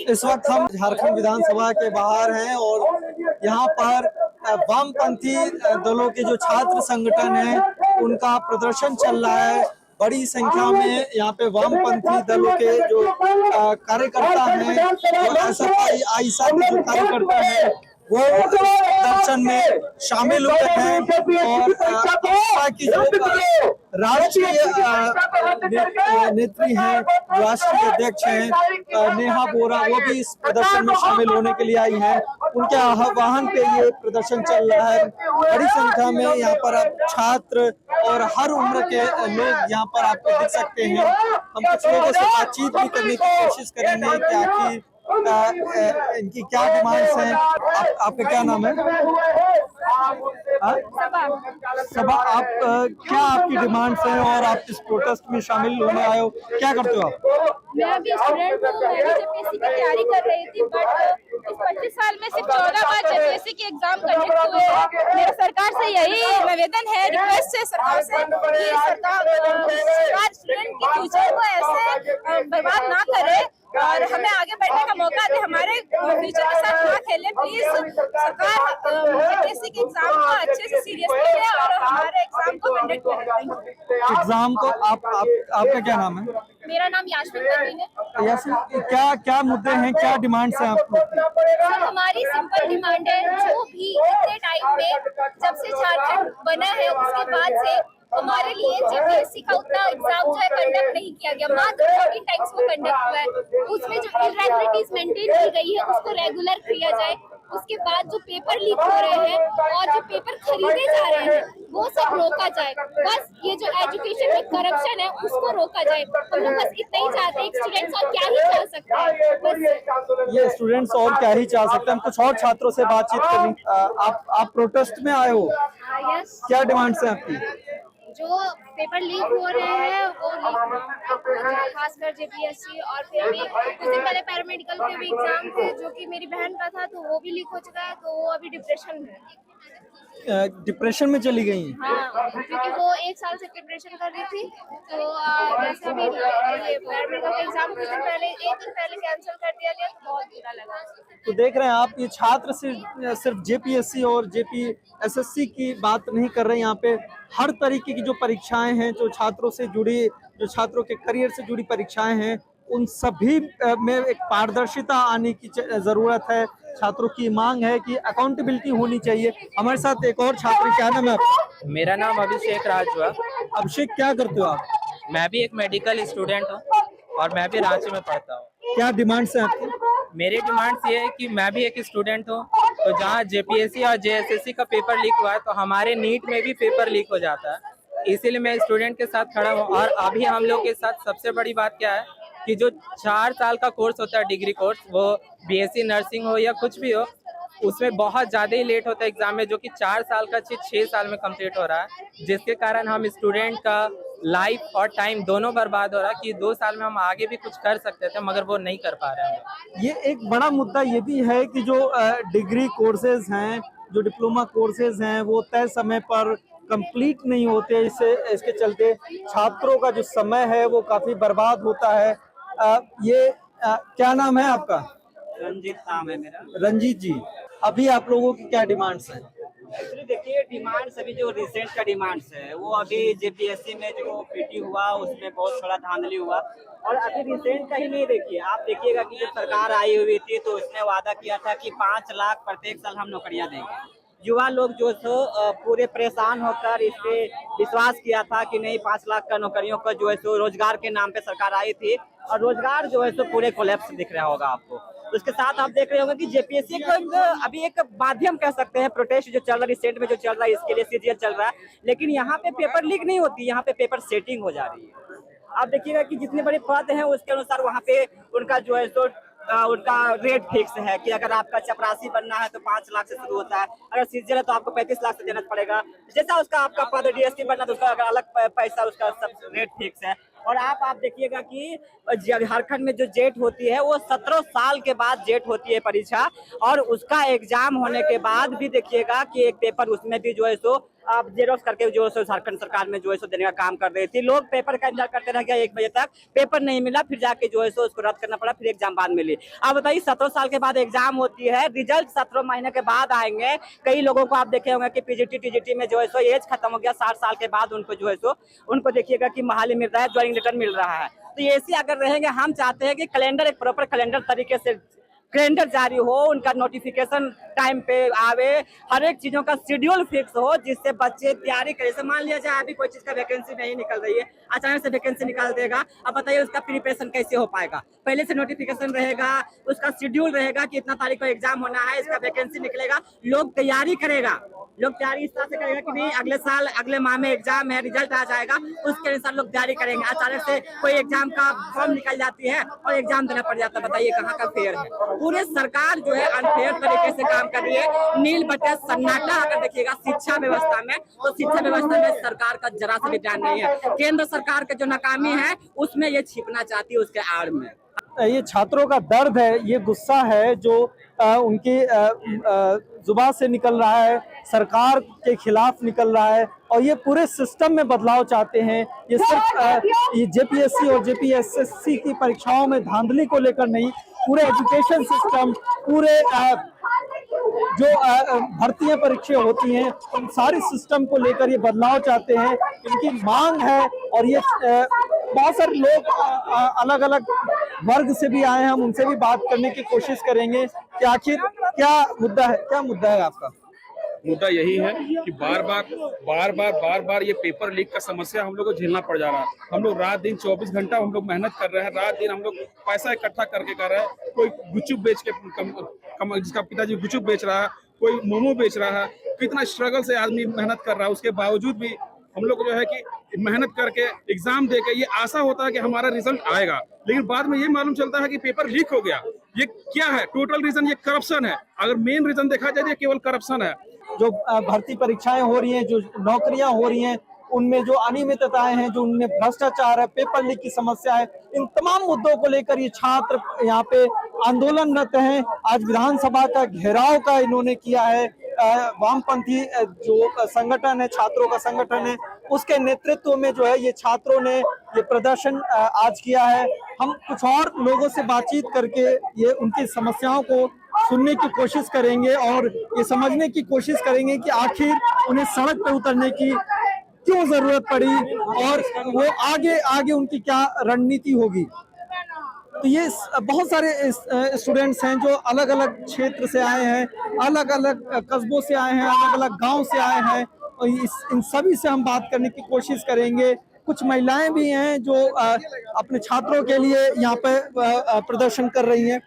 इस वक्त हम झारखंड विधानसभा के बाहर हैं और यहाँ पर वामपंथी दलों के जो छात्र संगठन हैं उनका प्रदर्शन चल रहा है। बड़ी संख्या में यहाँ पे वामपंथी दलों के जो कार्यकर्ता हैं, जो एसएफआई आईसा के जो कार्यकर्ता हैं वो प्रदर्शन में शामिल हुए हैं और भाजपा की जो राष्ट्रीय नेत्री हैं, राष्ट्रीय अध्यक्ष हैं नेहा बोरा, वो भी इस प्रदर्शन में शामिल होने के लिए आई हैं। उनके आह्वान पे ये प्रदर्शन चल रहा है। बड़ी संख्या में यहाँ पर आप छात्र और हर उम्र के लोग यहाँ पर आपको दिख सकते हैं। हम कुछ लोगों से बातचीत भी करने की कोशिश करेंगे कि आखिर इनकी क्या डिमांड्स हैं। आपका क्या नाम है? सबा। आप क्या आपकी डिमांड्स हैं और आप इस प्रोटेस्ट में शामिल होने आए हो, क्या करते हो आप? मैं अभी स्टूडेंट हूँ, जेपीएससी की तैयारी कर रही थी, बट इस 25 साल में सिर्फ 14 बार जेपीएससी के एग्जाम कंडक्ट हुए हैं। मेरा सरकार से यही निवेदन है, रिक्वेस्ट है सरकार से कि सरकार स्टूडेंट के फ्यूचर को ऐसे बर्बाद ना करे और हमें आगे बढ़ने का मौका दे, हमारे फ्यूचर के साथ ना खेले। प्लीज सरकार जेपीएससी के एग्जाम को अच्छे से सीरियसली ले और हमारे एग्जाम को कंडक्ट करे। एग्जाम को आपका क्या नाम है? मेरा नाम यास्मीन परवीन है। यास्मीन, क्या मुद्दे हैं, क्या डिमांड्स हैं आपको? सर, हमारी सिंपल डिमांड है, जो भी इतने टाइम में जब से झारखंड बना है उसके बाद से हमारे लिए जेपीएससी का उतना एग्जाम जो है कंडक्ट नहीं किया गया। मात्र 14 टाइम्स वो कंडक्ट हुआ है। उसमें जो इरेगुलरिटीज मेंटेन की गई है उसको रेगुलर किया जाए। उसके बाद जो पेपर लीक हो रहे हैं और जो पेपर खरीदे जा रहे हैं वो सब रोका जाए। बस ये जो एजुकेशन में करप्शन है उसको रोका जाए। हम लोग बस इतना ही चाहते हैं। स्टूडेंट्स और क्या ही चाह सकते हैं, बस ये स्टूडेंट्स और क्या ही चाह सकते हैं। हम कुछ और छात्रों से बातचीत करेंगे। आप प्रोटेस्ट में आए हो, यस। क्या डिमांड्स हैं आपकी? जो पेपर लीक हो रहे हैं वो लीक, खासकर जेपीएससी, और फिर भी कुछ दिन पहले पैरामेडिकल के भी एग्जाम थे जो कि मेरी बहन का था, तो वो भी लीक हो चुका है, तो वो अभी डिप्रेशन में है। डिप्रेशन में चली गई? हाँ, क्योंकि वो 1 साल से प्रिपरेशन कर रही थी, तो जैसे भी ये पैरामेडिकल का एग्जाम कुछ दिन पहले, 1 दिन पहले कैंसिल कर दिया गया, तो बहुत बुरा लगा। तो देख रहे हैं आप, ये छात्र सिर्फ जेपीएससी और जेपीएसएससी की बात नहीं कर रहे हैं। यहाँ पे हर तरीके की जो परीक्षाएं हैं, जो छात्रों से जुड़ी, जो छात्रों के करियर से जुड़ी परीक्षाएं हैं, उन सभी में एक पारदर्शिता आने की जरूरत है। छात्रों की मांग है कि अकाउंटेबिलिटी होनी चाहिए। हमारे साथ एक और छात्र, क्या नाम है आपका? मेरा नाम अभिषेक राज हुआ। अभिषेक, क्या करते हो आप? मैं भी एक मेडिकल स्टूडेंट हूँ और मैं भी रांची में पढ़ता हूँ। क्या डिमांड्स हैं आपकी? मेरी डिमांड्स ये है कि मैं भी एक स्टूडेंट हूँ, तो जहाँ जेपीएससी और जेएसएससी का पेपर लीक हुआ है तो हमारे नीट में भी पेपर लीक हो जाता है। इसीलिए मैं स्टूडेंट के साथ खड़ा हूँ। और अभी हम लोग के साथ सबसे बड़ी बात क्या है कि जो 4 साल का कोर्स होता है, डिग्री कोर्स, वो बीएससी नर्सिंग हो या कुछ भी हो, उसमें बहुत ज़्यादा ही लेट होता है एग्जाम में, जो कि 4 साल का चीज 6 साल में कंप्लीट हो रहा है, जिसके कारण हम स्टूडेंट का लाइफ और टाइम दोनों बर्बाद हो रहा है। कि 2 साल में हम आगे भी कुछ कर सकते थे मगर वो नहीं कर पा रहे हैं। ये एक बड़ा मुद्दा ये भी है कि जो डिग्री कोर्सेज हैं, जो डिप्लोमा कोर्सेज हैं, वो तय समय पर कंप्लीट नहीं होते। इसके चलते छात्रों का जो समय है वो काफी बर्बाद होता है। क्या नाम है आपका? रंजीत नाम है मेरा। रंजीत जी, अभी आप लोगों की क्या डिमांड्स हैं? एक्चुअली देखिए, डिमांड्स अभी जो रिसेंट का डिमांड्स है वो अभी जेपीएससी में जो पीटी हुआ उसमें बहुत थोड़ा धांधली हुआ। और अभी रिसेंट का ही नहीं, देखिए आप देखिएगा कि जब सरकार आई हुई थी तो उसने वादा किया था कि 5 लाख प्रत्येक साल हम नौकरियां देंगे। युवा लोग जो सो पूरे परेशान होकर इस पे विश्वास किया था कि नहीं, 5 लाख का नौकरियों का जो है सो रोजगार के नाम पे सरकार आई थी, और रोजगार जो है सो पूरे कोलैप्स दिख रहा होगा आपको। तो उसके साथ आप देख रहे होंगे कि जेपीएससी को अभी एक माध्यम कह सकते हैं, प्रोटेस्ट जो चल रहा है, रिसेंट में जो चल रहा है, इसके लिए सीजीएल चल रहा है। लेकिन यहाँ पे पेपर लीक नहीं होती, यहाँ पे पेपर सेटिंग हो जा रही है। आप देखिएगा कि जितने बड़े पद हैं उसके अनुसार वहाँ पे उनका जो है सो उनका रेट फिक्स है कि अगर आपका चपरासी बनना है तो 5 लाख से शुरू होता है, अगर सीजीएल है तो आपको 35 लाख से देना पड़ेगा। जैसा उसका आपका पद डीएसपी बनना तो उसका अलग पैसा, उसका सब रेट फिक्स है। और आप देखिएगा कि झारखंड में जो जेट होती है वो 17 साल के बाद जेट होती है परीक्षा, और उसका एग्जाम होने के बाद भी देखिएगा कि एक पेपर उसमें भी जो है सो आप जेरोक्स करके जो है सो झारखंड सरकार में जो है सो देने का काम कर रही थी। लोग पेपर का इंतजार करते रह गया 1 बजे तक, पेपर नहीं मिला, फिर जाके जो है सो उसको रद्द करना पड़ा, फिर एग्जाम बाद मिली। अब बताइए 17 साल के बाद एग्जाम होती है, रिजल्ट 17 महीने के बाद आएंगे। कई लोगों को आप देखे होंगे कि पीजीटी टीजीटी में जो है सो एज खत्म हो गया, 60 साल के बाद उनको जो है सो उनको देखिएगा कि बहाली मिल रहा है, ज्वाइनिंग लेटर मिल रहा है। तो ये ऐसे अगर रहेंगे, हम चाहते हैं कि कैलेंडर एक प्रॉपर कैलेंडर तरीके से कैलेंडर जारी हो, उनका नोटिफिकेशन टाइम पे आवे, हर एक चीजों का शेड्यूल फिक्स हो, जिससे बच्चे तैयारी करें। जैसे मान लिया जाए अभी कोई चीज का वैकेंसी नहीं निकल रही है, अचानक से वैकेंसी निकाल देगा, अब बताइए उसका प्रिपरेशन कैसे हो पाएगा। पहले से नोटिफिकेशन रहेगा, उसका शेड्यूल रहेगा कि इतना तारीख को एग्जाम होना है, इसका वैकेंसी निकलेगा, लोग तैयारी करेगा। लोग तैयारी इस तरह से करेगा कि नहीं अगले साल अगले माह में एग्जाम है, रिजल्ट आ जाएगा, उसके अनुसार लोग तैयारी करेंगे। अचानक से कोई एग्जाम का फॉर्म निकल जाती है और एग्जाम देना पड़ जाता है, बताइए कहाँ का फेयर है। पूरे सरकार जो है अनफेयर तरीके से काम कर रही है। नील बटे सन्नाटा अगर देखिएगा शिक्षा व्यवस्था में, तो शिक्षा व्यवस्था में सरकार का जरा सा भी ध्यान नहीं है। केंद्र सरकार के जो नाकामी है उसमें ये छिपना चाहती है, उसके आड़ में। ये छात्रों का दर्द है, ये गुस्सा है जो उनकी जुबान से निकल रहा है, सरकार के खिलाफ निकल रहा है, और ये पूरे सिस्टम में बदलाव चाहते हैं। ये सिर्फ ये जेपीएससी और जेपीएसएससी की परीक्षाओं में धांधली को लेकर नहीं, पूरे एजुकेशन सिस्टम, पूरे जो भर्तियां परीक्षाएं होती हैं, उन सारी सिस्टम को लेकर ये बदलाव चाहते हैं। इनकी मांग है, और ये बहुत सारे लोग अलग अलग वर्ग से भी आए हैं, हम उनसे भी बात करने की कोशिश करेंगे कि आखिर क्या मुद्दा है आपका। मुद्दा यही है कि बार बार ये पेपर लीक का समस्या हम लोग को झेलना पड़ जा रहा है। हम लोग रात दिन 24 घंटा हम लोग मेहनत कर रहे हैं, रात दिन हम लोग पैसा इकट्ठा करके कर रहे हैं। कोई गुपचुप बेच के जिसका पिताजी गुपचुप बेच रहा है, कोई मोमो बेच रहा है, कितना स्ट्रगल से आदमी मेहनत कर रहा है। उसके बावजूद भी हम लोग जो है कि मेहनत करके एग्जाम देके ये आशा होता है कि हमारा रिजल्ट आएगा, लेकिन बाद में ये मालूम चलता है कि पेपर लीक हो गया। ये क्या है? टोटल रीजन ये करप्शन है। अगर मेन रीजन देखा जाए, ये केवल करप्शन है। जो भर्ती परीक्षाएं हो रही हैं, जो नौकरियां हो रही हैं, उनमें जो अनियमितताएं हैं, जो उनमें भ्रष्टाचार है, पेपर लीक की समस्या है, इन तमाम मुद्दों को लेकर ये छात्र यहाँ पे आंदोलनरत हैं। आज विधानसभा का घेराव का इन्होंने किया है। वामपंथी जो संगठन है, छात्रों का संगठन है, उसके नेतृत्व में जो है ये छात्रों ने ये प्रदर्शन आज किया है। हम कुछ और लोगों से बातचीत करके ये उनकी समस्याओं को सुनने की कोशिश करेंगे और ये समझने की कोशिश करेंगे कि आखिर उन्हें सड़क पर उतरने की क्यों जरूरत पड़ी और वो आगे उनकी क्या रणनीति होगी। तो ये बहुत सारे स्टूडेंट्स हैं जो अलग अलग क्षेत्र से आए हैं, अलग अलग कस्बों से आए हैं, अलग अलग गांव से आए हैं, और इन सभी से हम बात करने की कोशिश करेंगे। कुछ महिलाएं भी हैं जो अपने छात्रों के लिए यहाँ पे प्रदर्शन कर रही हैं।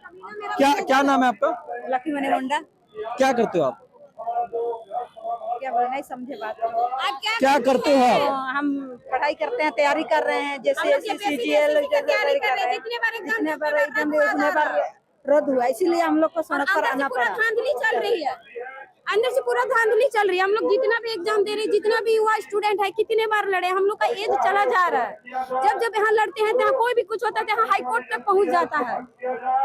क्या नाम है आपका? लकी मनी मुंडा। क्या करते हो आप? क्या बोला, नहीं समझे बात। क्या करते हो आप? हम पढ़ाई करते हैं, तैयारी कर रहे हैं, जैसे CGL जितने बार रद्द हुआ, इसीलिए हम लोग को सड़क पर आना पड़ा। धांधली चल रही है, अंदर से पूरा धांधली चल रही है। हम लोग जितना भी एग्जाम दे रहे हैं, जितना भी युवा स्टूडेंट है, कितने बार लड़े, हम लोग का एज चला जा रहा है। जब यहाँ लड़ते हैं, यहाँ कोई भी कुछ होता है, यहाँ हाई कोर्ट तक पहुँच जाता है।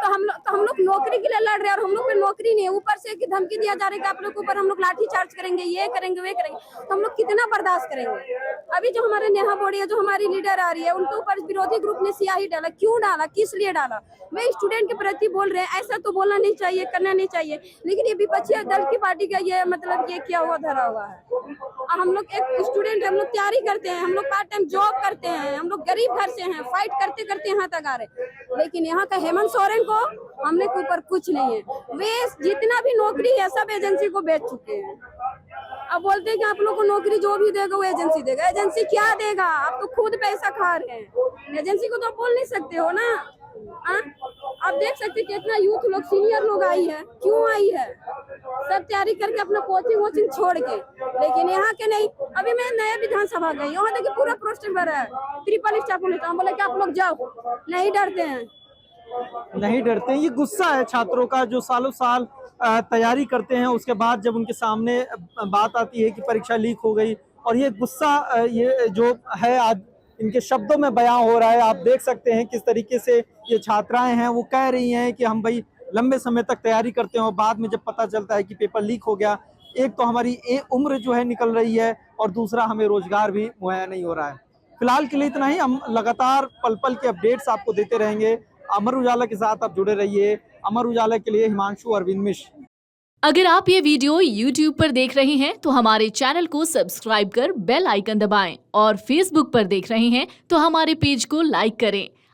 तो हम लोग नौकरी के लिए लड़ रहे हैं, और हम लोग पे नौकरी नहीं है। ऊपर से धमकी दिया जा रहा है कि आप लोग के ऊपर हम लोग लाठी चार्ज करेंगे, ये करेंगे, वे करेंगे। तो हम लोग कितना बर्दाश्त करेंगे। अभी जो हमारे नेहा बोड़ी है, जो हमारी लीडर आ रही है, उनके ऊपर विरोधी ग्रुप ने स्याही डाला। क्यों डाला, किस लिए डाला? वे स्टूडेंट के प्रति बोल रहे हैं, ऐसा तो बोलना नहीं चाहिए, करना नहीं चाहिए, लेकिन ये विपक्षी दल की पार्टी का ये मतलब ये क्या हुआ, धरा हुआ है। हम लोग एक स्टूडेंट है, हम लोग तैयारी करते हैं, हम लोग पार्ट टाइम जॉब करते हैं, हम लोग गरीब घर से हैं, फाइट करते करते यहाँ तक आ रहे। लेकिन यहाँ का हेमंत सोरेन को हमने के ऊपर कुछ नहीं है। वे जितना भी नौकरी है सब एजेंसी को बेच चुके हैं। अब बोलते हैं कि आप लोग को नौकरी जो भी देगा वो एजेंसी देगा। एजेंसी क्या देगा? आप तो खुद पैसा खा रहे हैं, एजेंसी को तो बोल नहीं सकते हो ना। आप देख सकते हैं कितना यूथ लोग, सीनियर लोग आई है। क्यों आई है? सब तैयारी करके अपना कोचिंग छोड़ के, लेकिन यहाँ के नहीं। अभी मैं नया विधानसभा गई, वहाँ देखिए पूरा पोस्टर भरा है, 3 स्टार पुलिस। हम बोले कि आप लोग जाओ, नहीं डरते हैं। ये गुस्सा है छात्रों का, जो सालों साल तैयारी करते हैं, उसके बाद जब उनके सामने बात आती है कि परीक्षा लीक हो गई, और ये गुस्सा ये जो है आज इनके शब्दों में बयां हो रहा है। आप देख सकते हैं किस तरीके से ये छात्राएं हैं, वो कह रही हैं कि हम भाई लंबे समय तक तैयारी करते हैं, और बाद में जब पता चलता है कि पेपर लीक हो गया, एक तो हमारी उम्र जो है निकल रही है और दूसरा हमें रोजगार भी मुहैया नहीं हो रहा है। फिलहाल के लिए इतना ही। हम लगातार पल पल के अपडेट्स आपको देते रहेंगे। अमर उजाला के साथ आप जुड़े रहिए। अमर उजाला के लिए हिमांशु अरविंद मिश्र। अगर आप ये वीडियो YouTube पर देख रहे हैं तो हमारे चैनल को सब्सक्राइब कर बेल आइकन दबाएं और Facebook पर देख रहे हैं तो हमारे पेज को लाइक करें।